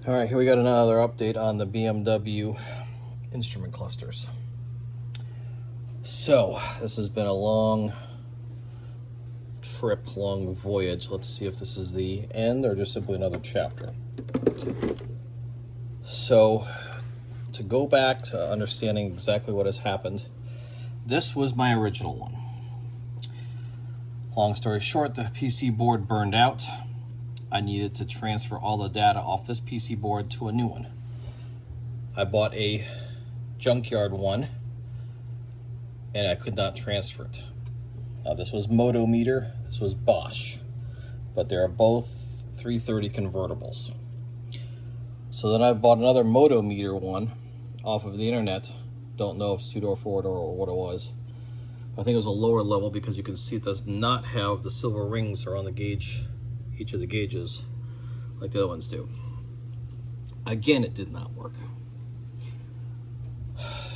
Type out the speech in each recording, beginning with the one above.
All right, here we got another update on the BMW instrument clusters. So this has been a long trip, long voyage. Let's see if this is the end or just simply another chapter. So to go back to understanding exactly what has happened, this was my original one. Long story short, the PC board burned out. I needed to transfer all the data off this PC board to a new one. I bought a junkyard one and I could not transfer it. This was Motometer, this was Bosch, but they are both 330 convertibles. So then I bought another Motometer one off of the internet. Don't know if it's 2-door, 4-door, or what it was. I think it was a lower level because you can see it does not have the silver rings around the gauge, each of the gauges, like the other ones do. Again, it did not work.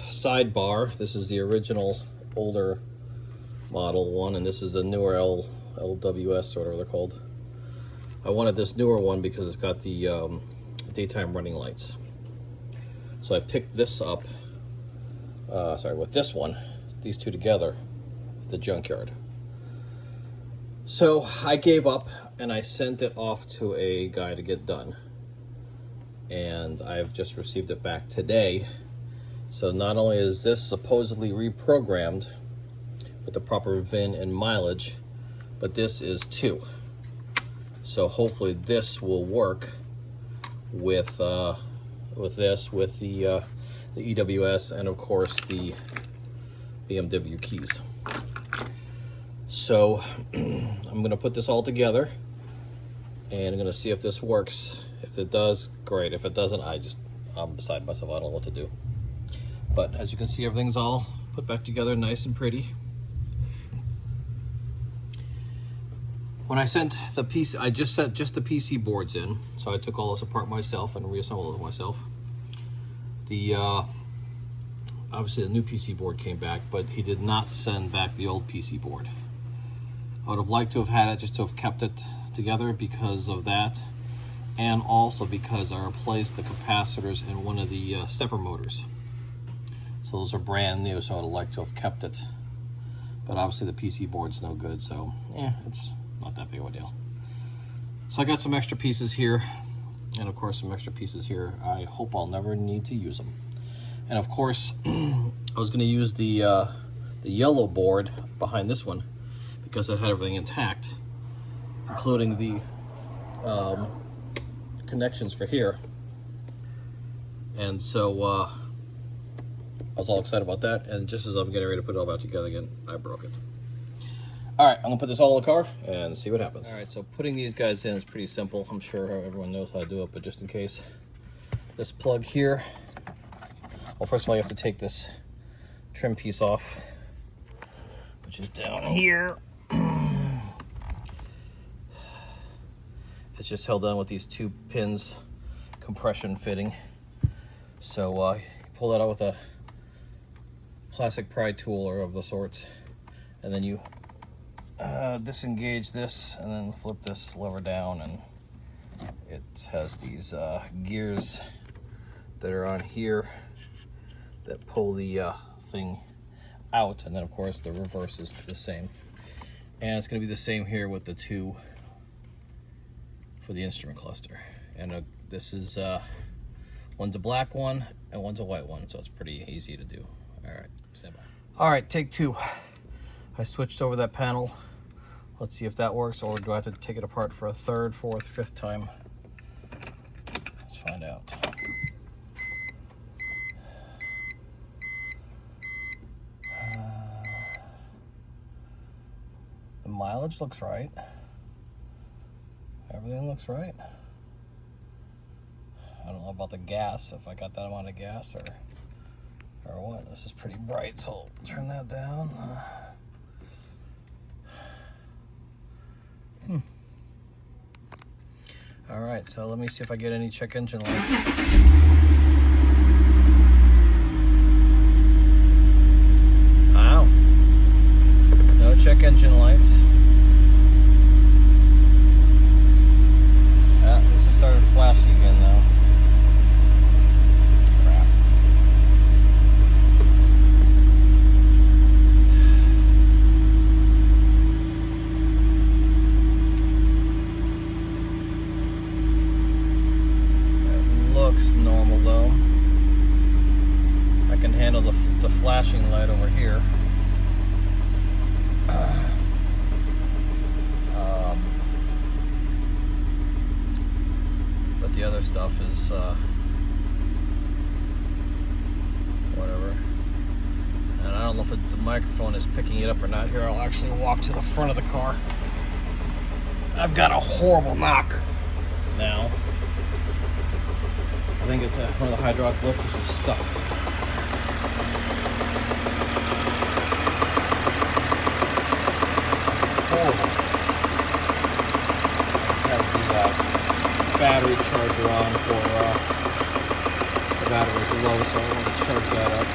Sidebar, this is the original older model one, and this is the newer LWS, or whatever they're called. I wanted this newer one because it's got the daytime running lights. So I picked this up, with this one, these two together, at the junkyard. So I gave up and I sent it off to a guy to get done. And I've just received it back today. So not only is this supposedly reprogrammed with the proper VIN and mileage, but this is too. So hopefully this will work with the EWS and of course the BMW keys. So I'm going to put this all together and I'm going to see if this works. If it does, great. If it doesn't, I'm beside myself. I don't know what to do. But as you can see, everything's all put back together nice and pretty. When I sent the PC, I just sent just the PC boards in. So I took all this apart myself and reassembled it myself. The obviously the new PC board came back, but he did not send back the old PC board. I would have liked to have had it just to have kept it together because of that, and also because I replaced the capacitors in one of the stepper motors. So those are brand new, so I would have liked to have kept it. But obviously the PC board's no good, so it's not that big of a deal. So I got some extra pieces here, and of course some extra pieces here. I hope I'll never need to use them. And of course, I was going to use the yellow board behind this one because it had everything intact, including the connections for here. And so I was all excited about that, and just as I'm getting ready to put it all back together again, I broke it. All right, I'm gonna put this all in the car and see what happens. All right, so putting these guys in is pretty simple. I'm sure everyone knows how to do it, but just in case, this plug here, well, first of all, you have to take this trim piece off, which is down here. It's just held on with these 2 pins, compression fitting. So you pull that out with a plastic pry tool or of the sorts, and then you disengage this and then flip this lever down, and it has these gears that are on here that pull the thing out, and then of course the reverse is the same. And it's going to be the same here with the 2 for the instrument cluster. And this is one's a black one and one's a white one, so it's pretty easy to do. All right, stand by. All right, take 2. I switched over that panel. Let's see if that works, or do I have to take it apart for a 3rd, 4th, 5th time? Let's find out. The mileage looks right. Everything looks right. I don't know about the gas, if I got that amount of gas or what. This is pretty bright, so I'll turn that down. All right, so let me see if I get any check engine lights. Wow. No check engine lights. This has started flashing again now. looks normal though. I can handle the flashing light over here. But the other stuff is whatever. And I don't know if the microphone is picking it up or not. Here, I'll actually walk to the front of the car. I've got a horrible knock now. I think it's one of the hydraulic lifters is stuck. Horrible. Have the battery charger on for the battery's low, so I want to charge that up.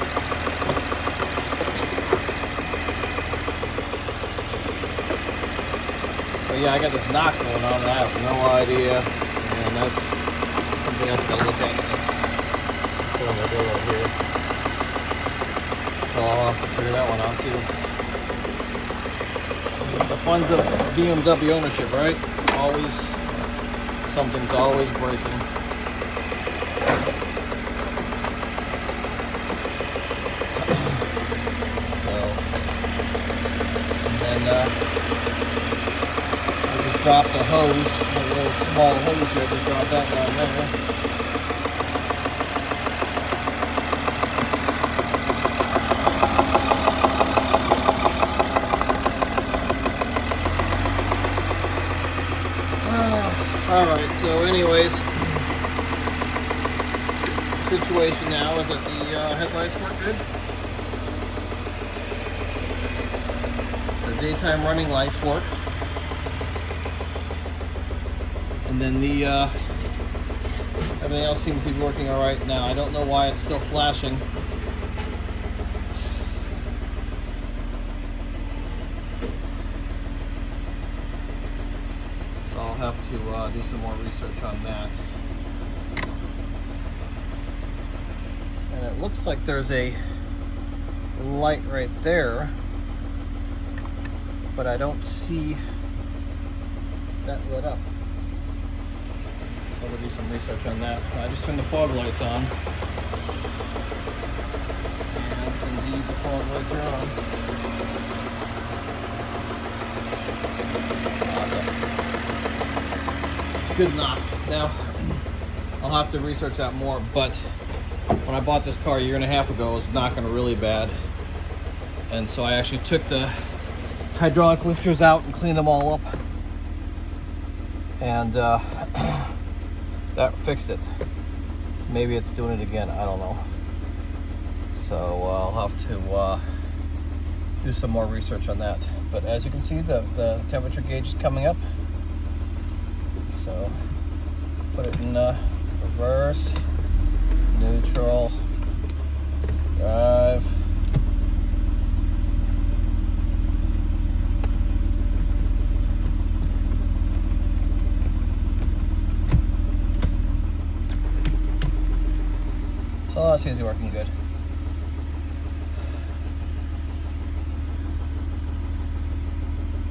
But yeah, I got this knock going on and I have no idea, and that's something else I gotta look at. That's pulling the door over here, so I'll have to figure that one out too. The funds of BMW ownership, right? Always, something's always breaking. So, and then I just dropped a hose, a little small hose here, just dropped that down there. Alright, so anyways, the situation now is that the headlights work good. The daytime running lights work. And then the everything else seems to be working alright now. I don't know why it's still flashing. Have to do some more research on that. And it looks like there's a light right there, but I don't see that lit up. So we'll do some research on that. I just turned the fog lights on, and indeed the fog lights are on. Good knock. Now, I'll have to research that more, but when I bought this car a year and a half ago, it was knocking really bad. And so I actually took the hydraulic lifters out and cleaned them all up. And that fixed it. Maybe it's doing it again, I don't know. So I'll have to do some more research on that. But as you can see, the temperature gauge is coming up. So put it in reverse, neutral, drive. So that seems to be working good.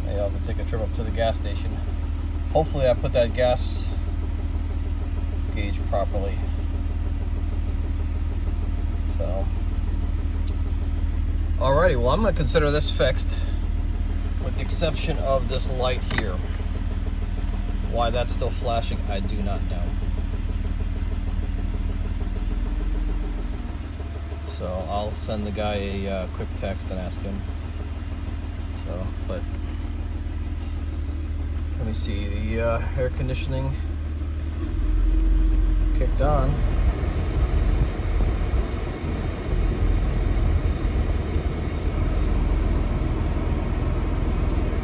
Maybe I'll have to take a trip up to the gas station. Hopefully I put that gas gauge properly. So, alrighty, well I'm going to consider this fixed with the exception of this light here. Why that's still flashing, I do not know. So I'll send the guy a quick text and ask him. So, but let me see, the air conditioning kicked on.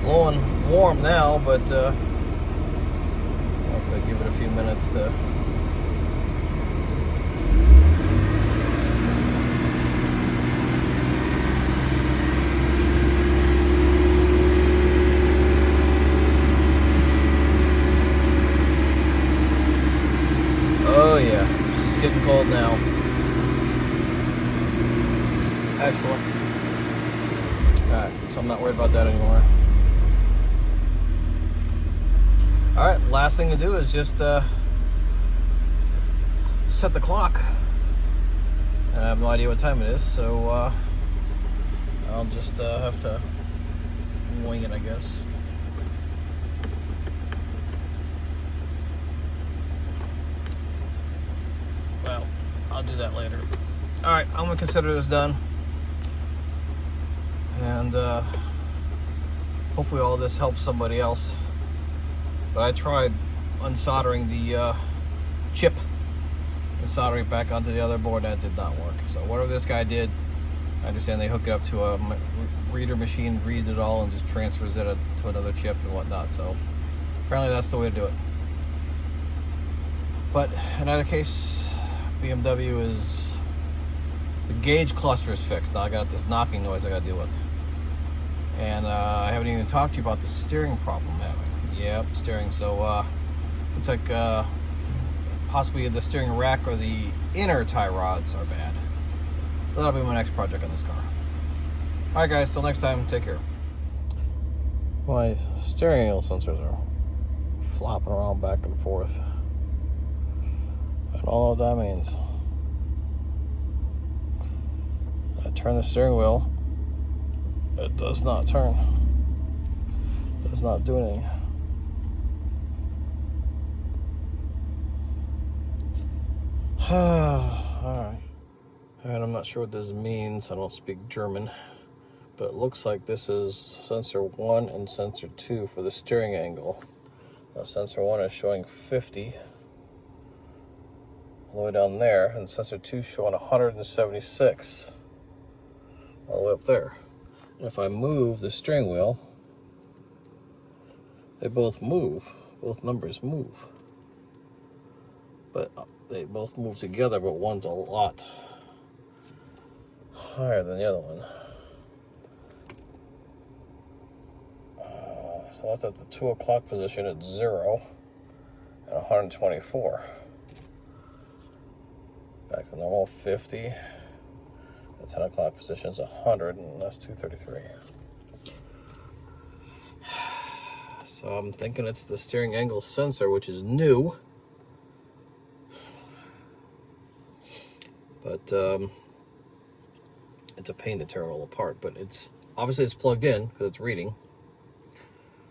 Blowing warm now, but I'll have to give it a few minutes to oh yeah, it's getting cold now. Excellent. Alright, so I'm not worried about that anymore. Alright, last thing to do is just set the clock. I have no idea what time it is, so I'll just have to wing it, I guess. Well, I'll do that later. Alright, I'm going to consider this done. And hopefully all this helps somebody else. But I tried unsoldering the chip and soldering it back onto the other board, and that did not work. So whatever this guy did, I understand they hook it up to a reader machine, read it all, and just transfers it to another chip and whatnot. So apparently that's the way to do it. But in either case, BMW is, the gauge cluster is fixed. Now I got this knocking noise I got to deal with. And I haven't even talked to you about the steering problem I'm having. Yep, steering. So it's like possibly the steering rack or the inner tie rods are bad. So that'll be my next project on this car. Alright guys, till next time, take care. My steering angle sensors are flopping around back and forth. And all of that means, I turn the steering wheel, it does not turn. It does not do anything. Alright. And I'm not sure what this means. I don't speak German. But it looks like this is sensor 1 and sensor 2 for the steering angle. Now sensor 1 is showing 50 all the way down there, and sensor 2 is showing 176 all the way up there. And if I move the steering wheel, they both move. Both numbers move. But they both move together, but one's a lot higher than the other one. So that's at the 2 o'clock position at 0 and 124. Back to normal 50. The 10 o'clock position is 100, and that's 233. So I'm thinking it's the steering angle sensor, which is new. But it's a pain to tear it all apart. But it's obviously it's plugged in because it's reading.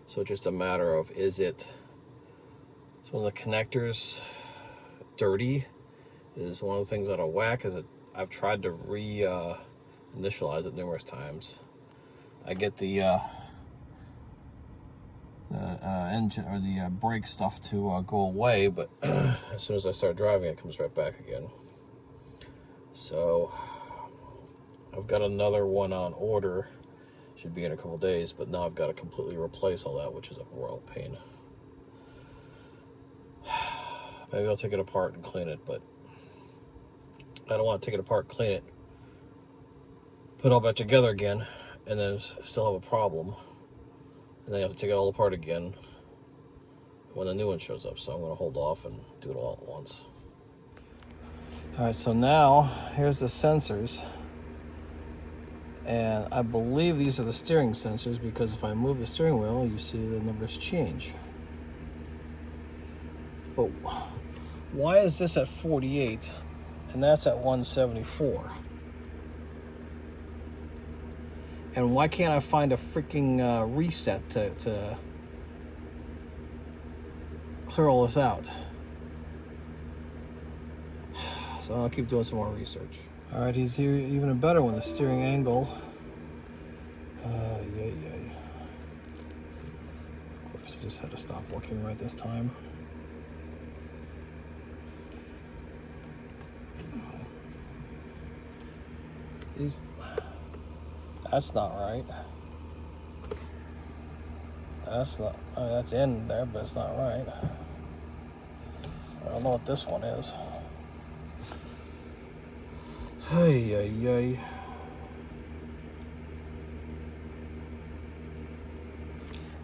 So it's just a matter of, is one of the connectors dirty? Is one of the things out of whack? Is it? I've tried to initialize it numerous times. I get the engine or the brake stuff to go away, but as soon as I start driving, it comes right back again. So I've got another one on order. Should be in a couple days, but now I've got to completely replace all that, which is a royal pain. Maybe I'll take it apart and clean it, but I don't want to take it apart, clean it, put it all back together again, and then still have a problem. And then you have to take it all apart again when the new one shows up. So I'm going to hold off and do it all at once. Alright, so now here's the sensors. And I believe these are the steering sensors, because if I move the steering wheel, you see the numbers change. But why is this at 48 and that's at 174? And why can't I find a freaking reset to clear all this out? So I'll keep doing some more research. Alright, he's here even a better one, the steering angle. Yay. Of course, just had to stop working right this time. That's not right. That's not, I mean, that's in there, but it's not right. I don't know what this one is. Hey.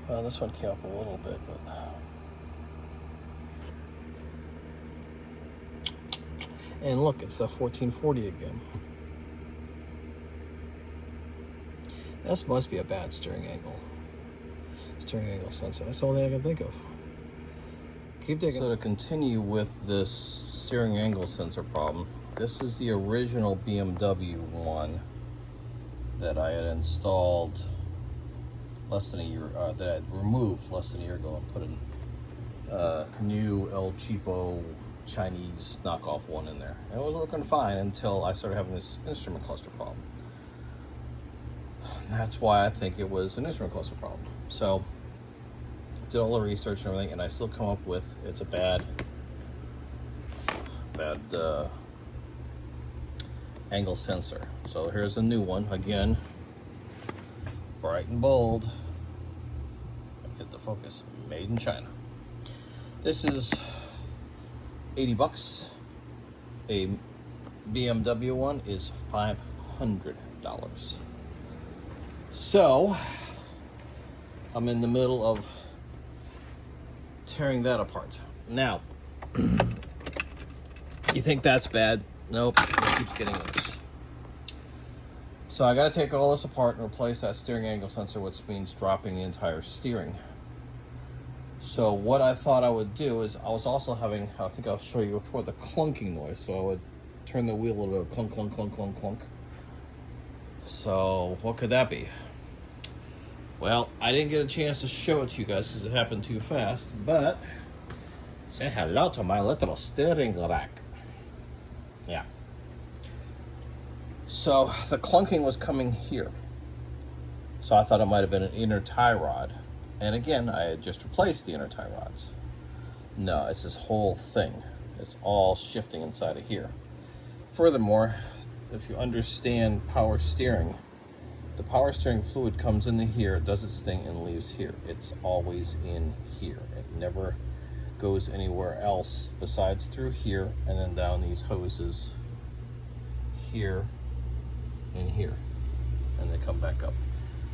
Well, this one came up a little bit, but and look, it's the 1440 again. This must be a bad steering angle. Steering angle sensor. That's the only thing I can think of. Keep digging. So to continue with this steering angle sensor problem. This is the original BMW one that I had installed less than a year, that I had removed less than a year ago and put a new El Cheapo Chinese knockoff one in there. And it was working fine until I started having this instrument cluster problem. And that's why I think it was an instrument cluster problem. So did all the research and everything, and I still come up with it's a bad angle sensor. So here's a new one again, bright and bold. Get the focus. Made in China. This is 80 bucks. A BMW one is $500. So I'm in the middle of tearing that apart. Now, you think that's bad? Nope, it keeps getting worse. So I got to take all this apart and replace that steering angle sensor, which means dropping the entire steering. So what I thought I would do is, I was also having, I think I'll show you before, the clunking noise. So I would turn the wheel a little bit, clunk, clunk, clunk, clunk, clunk. So what could that be? Well, I didn't get a chance to show it to you guys because it happened too fast, but say hello to my little steering rack. Yeah. So the clunking was coming here. So I thought it might have been an inner tie rod. And again, I had just replaced the inner tie rods. No, it's this whole thing. It's all shifting inside of here. Furthermore, if you understand power steering, the power steering fluid comes into here, does its thing, and leaves here. It's always in here. It never goes anywhere else besides through here and then down these hoses here and here. And they come back up.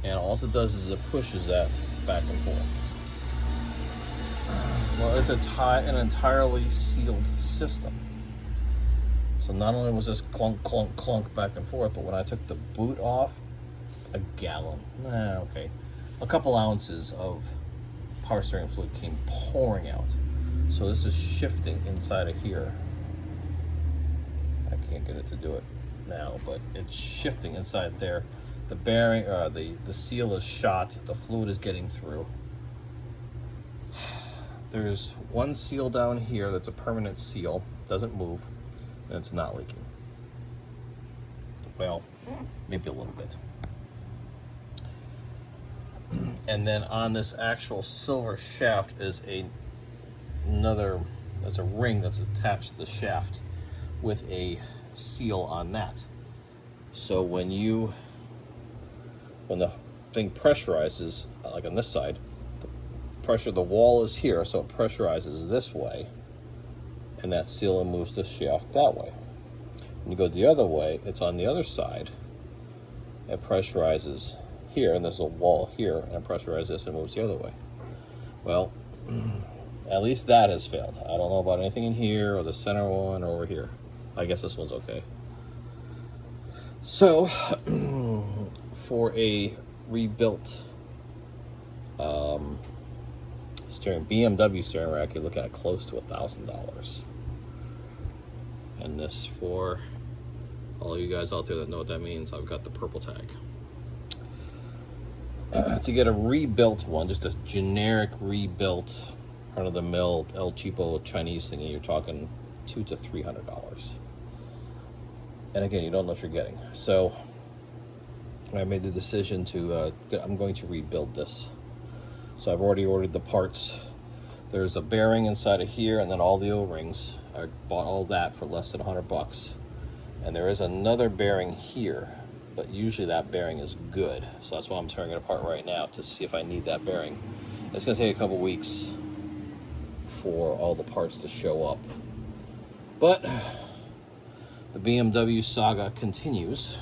And all it does is it pushes that back and forth. Well, it's an entirely sealed system. So not only was this clunk, clunk, clunk back and forth, but when I took the boot off, a gallon, a couple ounces of power steering fluid came pouring out. So this is shifting inside of here. I can't get it to do it now, but it's shifting inside there. The bearing, the seal is shot. The fluid is getting through. There's one seal down here that's a permanent seal, doesn't move, and it's not leaking. Well, maybe a little bit. And then on this actual silver shaft is there's a ring that's attached to the shaft with a seal on that. So when the thing pressurizes, like on this side, the wall is here, so it pressurizes this way, and that seal moves the shaft that way. When you go the other way, it's on the other side. It pressurizes here, and there's a wall here, and it pressurizes this and moves the other way. Well, at least that has failed. I don't know about anything in here, or the center one, or over here. I guess this one's okay. So, for a rebuilt BMW steering rack, you're looking at close to $1,000. And this, for all you guys out there that know what that means, I've got the purple tag. To get a rebuilt one, just a generic rebuilt, run-of-the-mill El Cheapo Chinese thing, you're talking $200 to $300. And again, you don't know what you're getting. So I made the decision I'm going to rebuild this. So I've already ordered the parts. There's a bearing inside of here, and then all the O-rings. I bought all that for less than $100. And there is another bearing here, but usually that bearing is good. So that's why I'm tearing it apart right now, to see if I need that bearing. It's gonna take a couple weeks for all the parts to show up. But the BMW saga continues.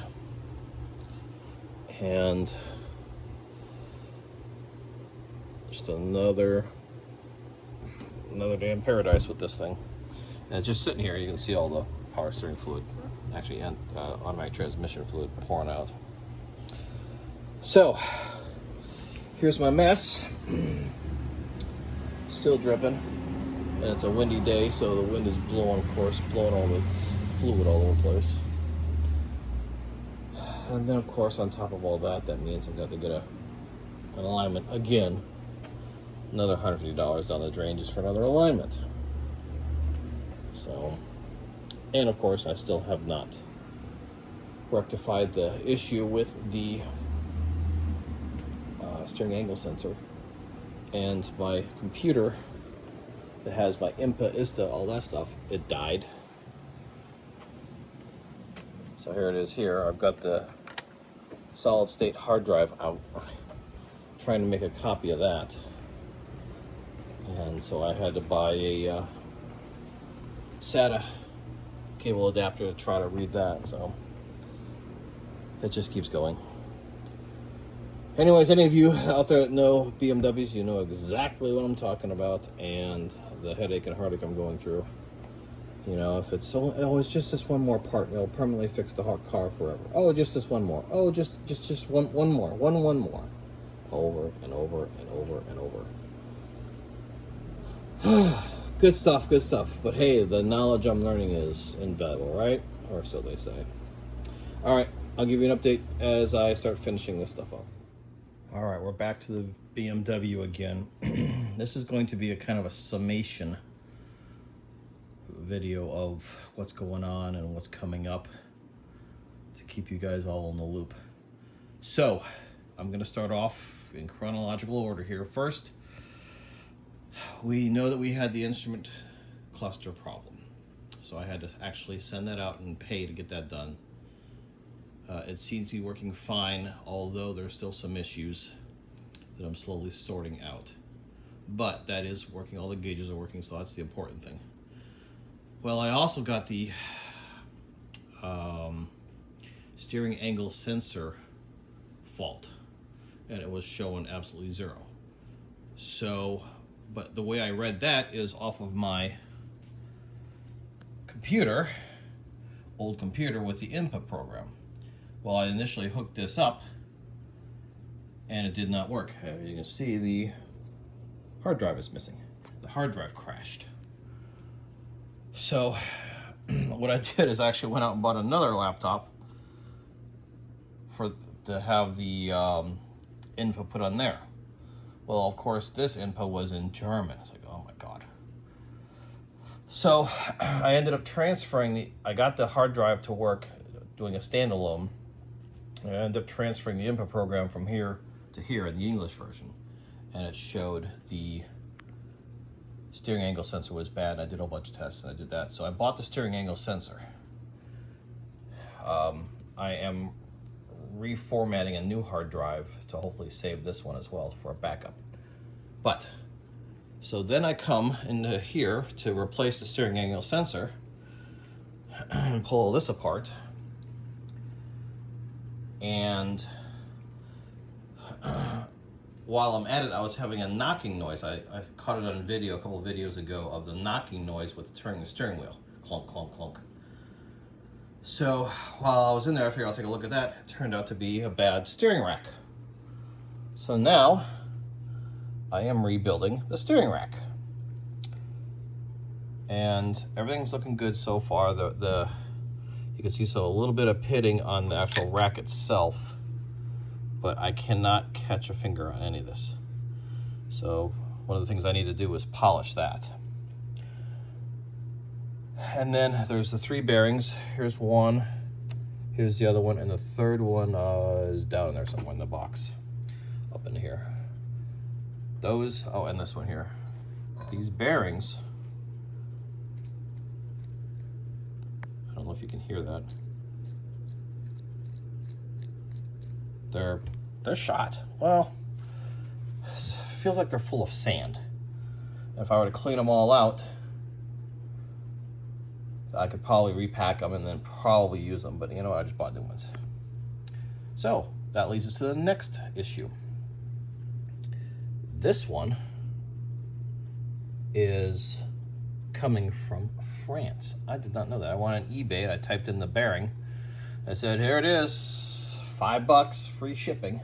And just another day in paradise with this thing. And it's just sitting here. You can see all the power steering fluid, actually, and automatic transmission fluid pouring out. So here's my mess. Still dripping. And it's a windy day, so the wind is blowing, of course, blowing all the fluid all over the place. And then, of course, on top of all that, that means I've got to get an alignment again. Another $150 down the drain just for another alignment. So, and of course, I still have not rectified the issue with the steering angle sensor. And my computer that has my IMPA, ISTA, all that stuff, it died. So here it is here. I've got the solid state hard drive out. I'm trying to make a copy of that. And so I had to buy a SATA cable adapter to try to read that. So it just keeps going. Anyways, any of you out there that know BMWs, you know exactly what I'm talking about and the headache and heartache I'm going through. You know, if it's so, oh, it's just this one more part, it'll permanently fix the car forever. Oh, just this one more. Oh, just one more. One more. Over and over and over and over. Good stuff, good stuff. But hey, the knowledge I'm learning is invaluable, right? Or so they say. All right, I'll give you an update as I start finishing this stuff up. All right, we're back to the BMW again. This is going to be a kind of a summation video of what's going on and what's coming up to keep you guys all in the loop. So, I'm going to start off in chronological order here. First, we know that we had the instrument cluster problem. So I had to actually send that out and pay to get that done. It seems to be working fine, although there's still some issues that I'm slowly sorting out. But that is working, all the gauges are working, so that's the important thing. Well, I also got the steering angle sensor fault, and it was showing absolutely zero. So, but the way I read that is off of my computer, old computer with the input program. Well, I initially hooked this up and it did not work. As you can see, the hard drive is missing. The hard drive crashed. So what I did is I actually went out and bought another laptop to have the input put on there. Well, of course, this input was in German. It's like, oh my God. So I ended up transferring I got the hard drive to work doing a standalone. I ended up transferring the input program from here to here in the English version. And it showed the steering angle sensor was bad. I did a whole bunch of tests and I did that. So I bought the steering angle sensor. I am reformatting a new hard drive to hopefully save this one as well for a backup. But, so then I come into here to replace the steering angle sensor and pull this apart. And while I'm at it, I was having a knocking noise. I caught it on video a couple of videos ago of the knocking noise with turning the steering wheel. Clunk, clunk, clunk. So while I was in there, I figured I'll take a look at that. It turned out to be a bad steering rack. So now I am rebuilding the steering rack. And everything's looking good so far. You can see a little bit of pitting on the actual rack itself, but I cannot catch a finger on any of this. So one of the things I need to do is polish that. And then there's the 3 bearings. Here's one, here's the other one, and the third one is down in there somewhere in the box, up in here. Those, oh, and this one here. These bearings, I don't know if you can hear that. They're shot. Well, it feels like they're full of sand. If I were to clean them all out, I could probably repack them and then probably use them, but you know what, I just bought new ones. So that leads us to the next issue. This one is coming from France. I did not know that. I went on eBay and I typed in the bearing. I said, here it is, $5, free shipping.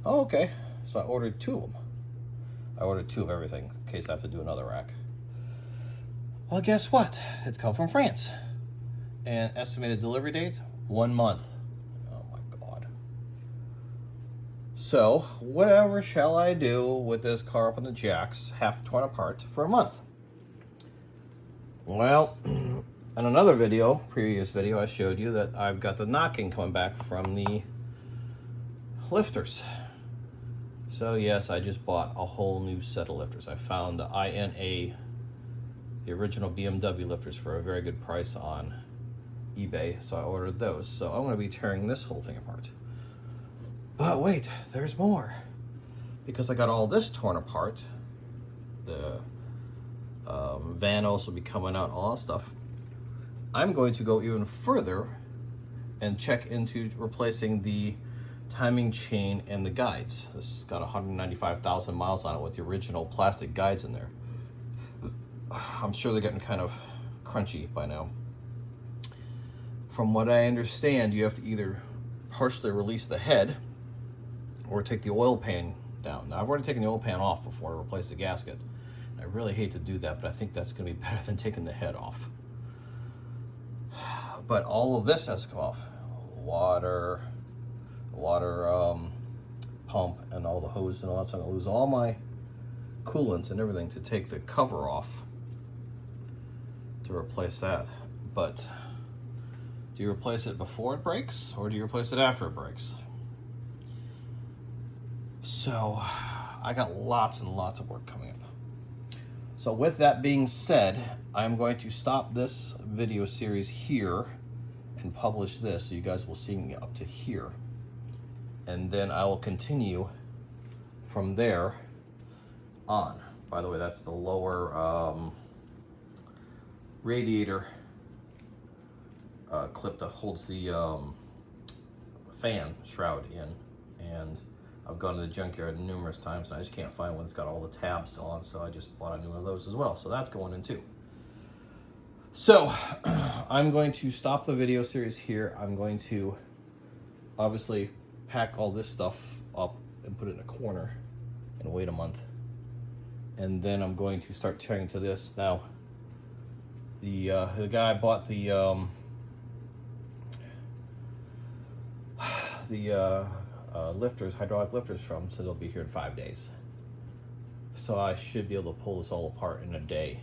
Oh, okay. So I ordered 2 of them. I ordered 2 of everything. in case I have to do another rack. Well, guess what? It's come from France. And estimated delivery date, 1 month. Oh my God. So, whatever shall I do with this car up on the jacks, half torn apart, for a month? Well, in another video, previous video, I showed you that I've got the knocking coming back from the lifters. So yes, I just bought a whole new set of lifters. I found the INA, the original BMW lifters, for a very good price on eBay, so I ordered those. So I'm going to be tearing this whole thing apart. But wait, there's more. Because I got all this torn apart, the vanos will be coming out, all that stuff. I'm going to go even further and check into replacing the timing chain and the guides. This has got 195,000 miles on it with the original plastic guides in there. I'm sure they're getting kind of crunchy by now. From what I understand, you have to either partially release the head or take the oil pan down. Now, I've already taken the oil pan off before I replace the gasket. I really hate to do that, but I think that's going to be better than taking the head off. But all of this has to come off. Water pump and all the hose and all that. So I'm going to lose all my coolant and everything to take the cover off to replace that. But do you replace it before it breaks, or do you replace it after it breaks? So I got lots and lots of work coming up. So with that being said, I'm going to stop this video series here and publish this, so you guys will see me up to here. And then I will continue from there on. By the way, that's the lower radiator clip that holds the fan shroud in. And I've gone to the junkyard numerous times, and I just can't find one that's got all the tabs still on, so I just bought a new one of those as well. So that's going in too. So I'm going to stop the video series here. I'm going to obviously pack all this stuff up and put it in a corner and wait a month. And then I'm going to start tearing into this. Now, the guy I bought the lifters, hydraulic lifters from, said they'll be here in 5 days. So I should be able to pull this all apart in a day.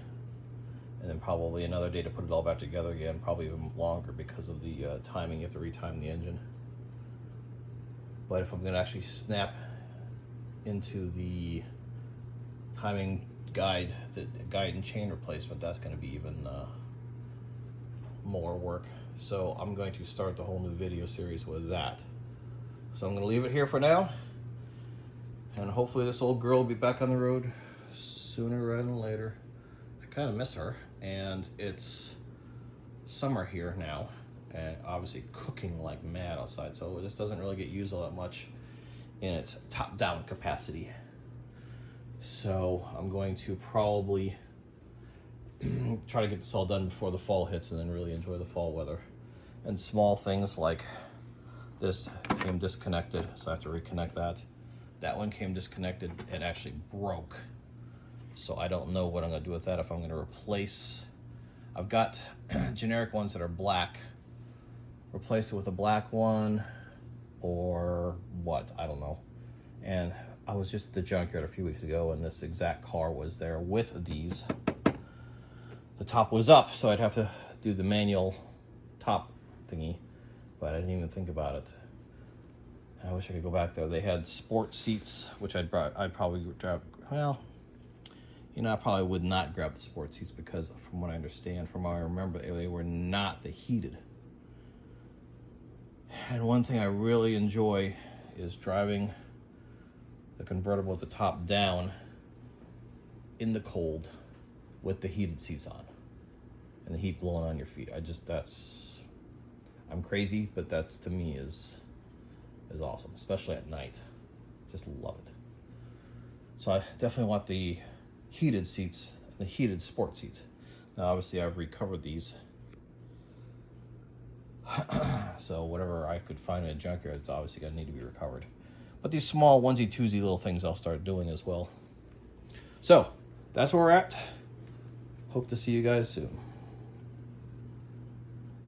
And then probably another day to put it all back together again, probably even longer because of the timing. You have to retime the engine. But if I'm going to actually snap into the timing guide, the guide and chain replacement, that's going to be even more work. So I'm going to start the whole new video series with that. So I'm going to leave it here for now. And hopefully this old girl will be back on the road sooner rather than later. I kind of miss her. And it's summer here now, and obviously cooking like mad outside, so this doesn't really get used all that much in its top-down capacity. So I'm going to probably try to get this all done before the fall hits, and then really enjoy the fall weather. And small things like this came disconnected, so I have to reconnect that. That one came disconnected and actually broke. So I don't know what I'm going to do with that, if I'm going to replace. I've got generic ones that are black. Replace it with a black one or what, I don't know. And I was just at the junkyard a few weeks ago, and this exact car was there with these. The top was up, so I'd have to do the manual top thingy, but I didn't even think about it. I wish I could go back there. They had sport seats, which I'd probably grab. Well, you know, I probably would not grab the sport seats because, from what I understand, from what I remember, they were not the heated. And one thing I really enjoy is driving the convertible with the top down in the cold with the heated seats on and the heat blowing on your feet. I'm crazy, but that's, to me, is awesome, especially at night. Just love it. So I definitely want the heated seats, the heated sport seats. Now, obviously, I've recovered these. So whatever I could find in a junkyard, it's obviously going to need to be recovered. But these small onesie-twosie little things I'll start doing as well. So, that's where we're at. Hope to see you guys soon.